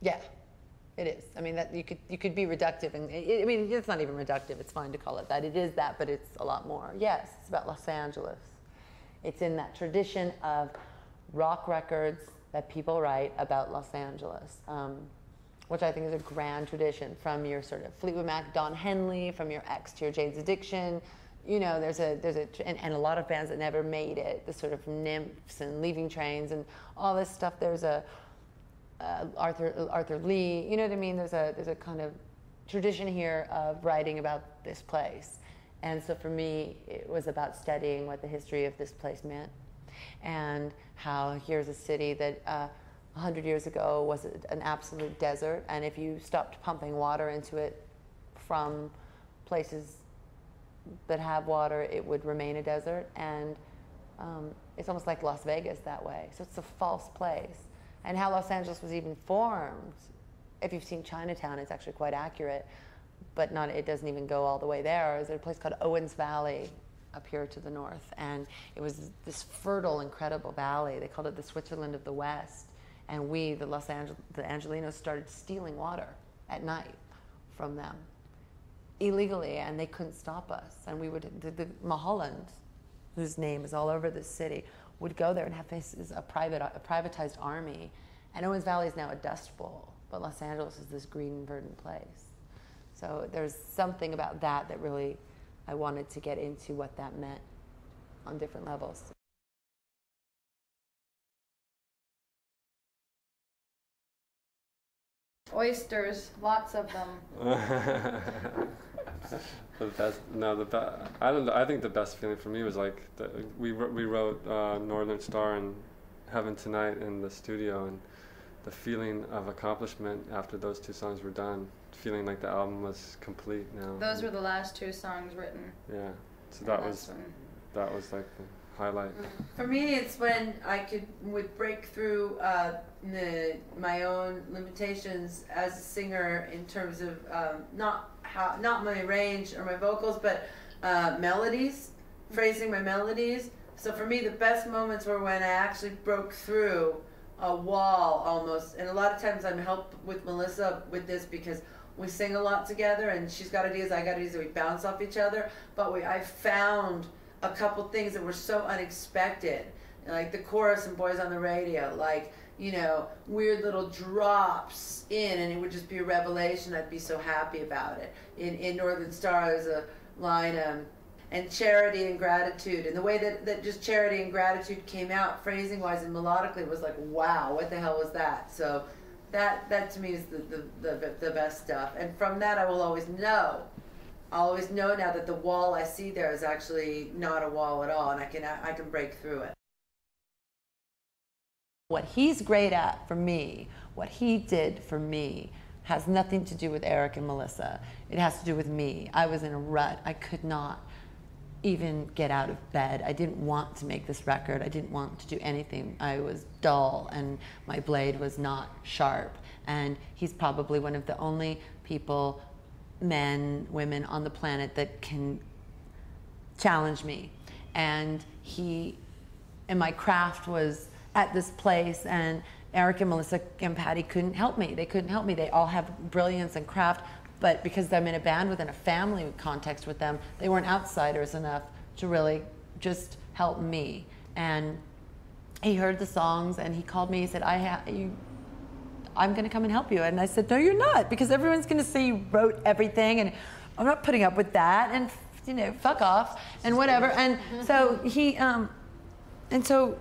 Yeah, it is. I mean, that you could be reductive, and I mean, it's not even reductive. It's fine to call it that. It is that, but it's a lot more. Yes, it's about Los Angeles. It's in that tradition of rock records that people write about Los Angeles, which I think is a grand tradition, from your sort of Fleetwood Mac, Don Henley, from your X to your Jane's Addiction. You know, and a lot of bands that never made it, the sort of Nymphs and Leaving Trains and all this stuff. There's a Arthur Lee, you know what I mean? There's a kind of tradition here of writing about this place. And so for me, it was about studying what the history of this place meant, and how here's a city that 100 years ago was an absolute desert, and if you stopped pumping water into it from places that have water, it would remain a desert. And it's almost like Las Vegas that way. So it's a false place. And how Los Angeles was even formed, if you've seen Chinatown, it's actually quite accurate, but it doesn't even go all the way there. There's a place called Owens Valley up here to the north, and it was this fertile, incredible valley. They called it the Switzerland of the West, and we, the Angelinos, started stealing water at night from them illegally, and they couldn't stop us. And we would, the Mulholland, whose name is all over this city, would go there and have a privatized army. And Owens Valley is now a dust bowl, but Los Angeles is this green, verdant place. So there's something about that really, I wanted to get into what that meant on different levels. Oysters, lots of them. The best, I don't know. I think the best feeling for me was like we wrote Northern Star and Heaven Tonight in the studio, and the feeling of accomplishment after those two songs were done, feeling like the album was complete now. Those were the last two songs written. Yeah, so that was like the highlight. For me, it's when I would break through my own limitations as a singer in terms of not my range or my vocals, but melodies, phrasing my melodies. So for me, the best moments were when I actually broke through a wall almost. And a lot of times I'm helped with Melissa with this because we sing a lot together, and she's got ideas, I got ideas, and we bounce off each other. But I found a couple things that were so unexpected, like the chorus in Boys on the Radio, like, you know, weird little drops in, and it would just be a revelation. I'd be so happy about it. In Northern Star, there's a line, and charity and gratitude, and the way that just charity and gratitude came out, phrasing-wise and melodically, was like, wow, what the hell was that? So that to me is the best stuff. And from that, I will always know. I'll always know now that the wall I see there is actually not a wall at all, and I can break through it. What he's great at for me, what he did for me, has nothing to do with Eric and Melissa. It has to do with me. I was in a rut. I could not even get out of bed. I didn't want to make this record. I didn't want to do anything. I was dull, and my blade was not sharp. And he's probably one of the only people, men, women on the planet, that can challenge me. And my craft was at this place, and Eric and Melissa and Patty couldn't help me. They couldn't help me. They all have brilliance and craft, but because I'm in a band within a family context with them, they weren't outsiders enough to really just help me. And he heard the songs, and he called me. He said, I'm going to come and help you. And I said, no, you're not, because everyone's going to say you wrote everything, and I'm not putting up with that, and, you know, fuck off, and whatever. And so so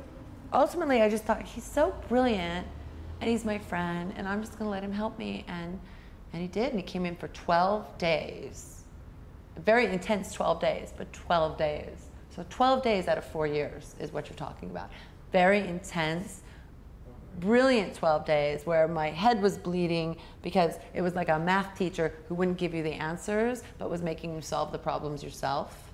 ultimately I just thought, he's so brilliant, and he's my friend, and I'm just going to let him help me. And he did, and he came in for 12 days. A very intense 12 days, but 12 days. So 12 days out of 4 years is what you're talking about. Very intense, brilliant 12 days where my head was bleeding because it was like a math teacher who wouldn't give you the answers but was making you solve the problems yourself.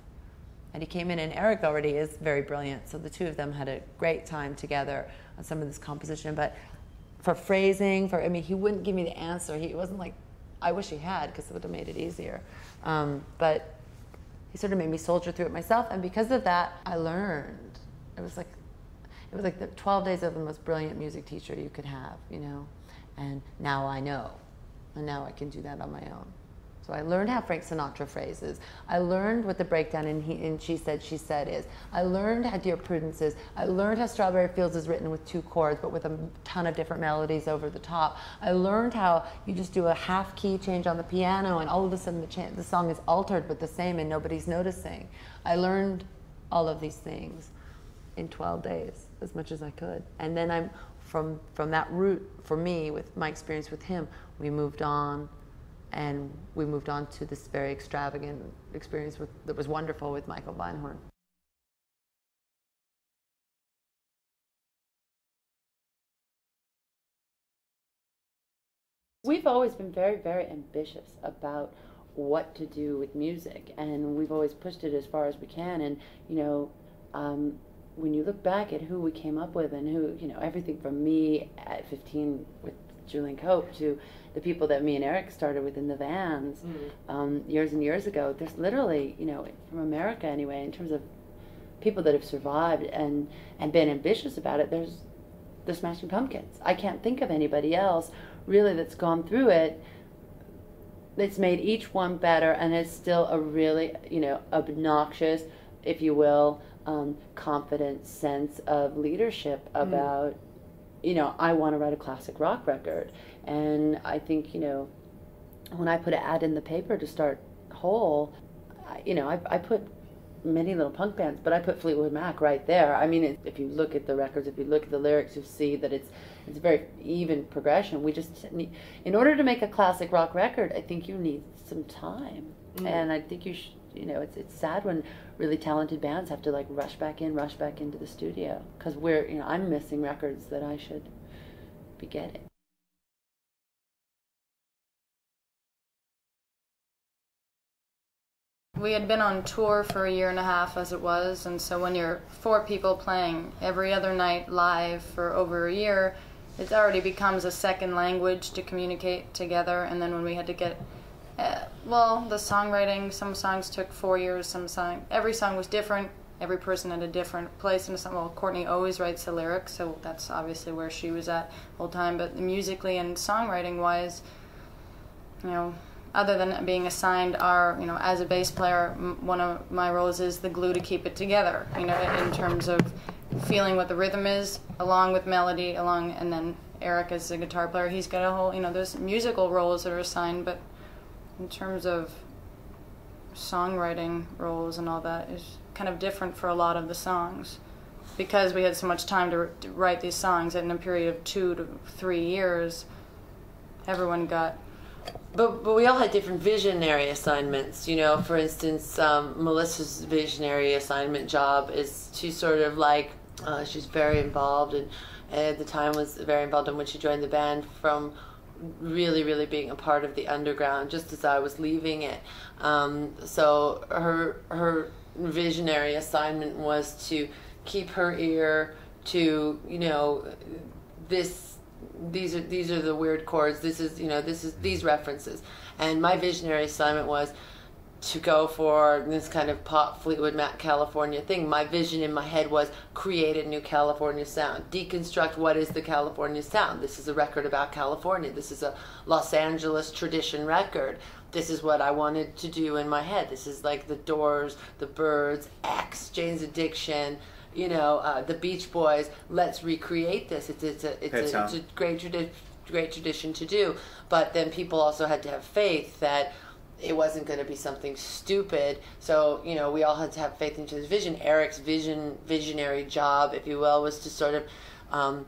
And he came in, and Eric already is very brilliant, so the two of them had a great time together on some of this composition. But for phrasing, I mean, he wouldn't give me the answer. He wasn't like, I wish he had, because it would have made it easier. But he sort of made me soldier through it myself, and because of that, I learned. It was like the 12 days of the most brilliant music teacher you could have, you know. And now I know. And now I can do that on my own. So I learned how Frank Sinatra phrases. I learned what the breakdown in She Said is. I learned how Dear Prudence is. I learned how Strawberry Fields is written with 2 chords, but with a ton of different melodies over the top. I learned how you just do a half key change on the piano and all of a sudden the song is altered but the same and nobody's noticing. I learned all of these things in 12 days, as much as I could. And then I'm from that route, for me, with my experience with him, we moved on. And we moved on to this very extravagant experience that was wonderful with Michael Beinhorn. We've always been very, very ambitious about what to do with music, and we've always pushed it as far as we can. And when you look back at who we came up with and who, everything from me at 15 with Julian Cope to the people that me and Eric started with in the Vans years and years ago, there's literally, from America anyway, in terms of people that have survived and been ambitious about it, there's the Smashing Pumpkins. I can't think of anybody else really that's gone through it. It's made each one better, and it's still a really, obnoxious, if you will, confident sense of leadership about, I want to write a classic rock record. And I think, when I put an ad in the paper to start Hole, I put many little punk bands, but I put Fleetwood Mac right there. I mean, if you look at the records, if you look at the lyrics, you see that it's a very even progression. We just need, in order to make a classic rock record, I think you need some time. And I think you should, it's sad when really talented bands have to rush back into the studio, because I'm missing records that I should be getting. We had been on tour for 1.5 years as it was, and so when you're 4 people playing every other night live for over a year, it already becomes a second language to communicate together. And then when we had to get, the songwriting, some songs took 4 years, every song was different, every person had a different place in the song. Well, Courtney always writes the lyrics, so that's obviously where she was at the whole time, but musically and songwriting-wise, other than being assigned as a bass player, one of my roles is the glue to keep it together, in terms of feeling what the rhythm is, along with melody, and then Eric as a guitar player, he's got a whole, there's musical roles that are assigned, but in terms of songwriting roles and all that is kind of different for a lot of the songs. Because we had so much time to write these songs in a period of 2 to 3 years, everyone got... But we all had different visionary assignments. For instance, Melissa's visionary assignment job is to sort of she's very involved, and at the time was very involved in when she joined the band, from really, really being a part of the underground just as I was leaving it. So her visionary assignment was to keep her ear to, these are the weird chords, this is these references. And my visionary assignment was to go for this kind of pop Fleetwood Mac California thing. My vision in my head was create a new California sound, deconstruct what is the California sound. This is a record about California. This is a Los Angeles tradition record. This is what I wanted to do in my head. This is like the Doors, the Byrds, X, Jane's Addiction, the Beach Boys. Let's recreate this. It's a great tradition to do. But then people also had to have faith that it wasn't going to be something stupid. So, we all had to have faith into his vision. Eric's visionary job, if you will, was to sort of,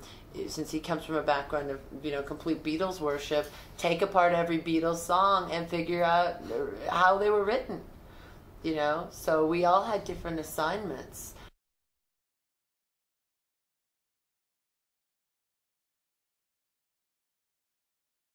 since he comes from a background of, complete Beatles worship, take apart every Beatles song and figure out how they were written, So we all had different assignments.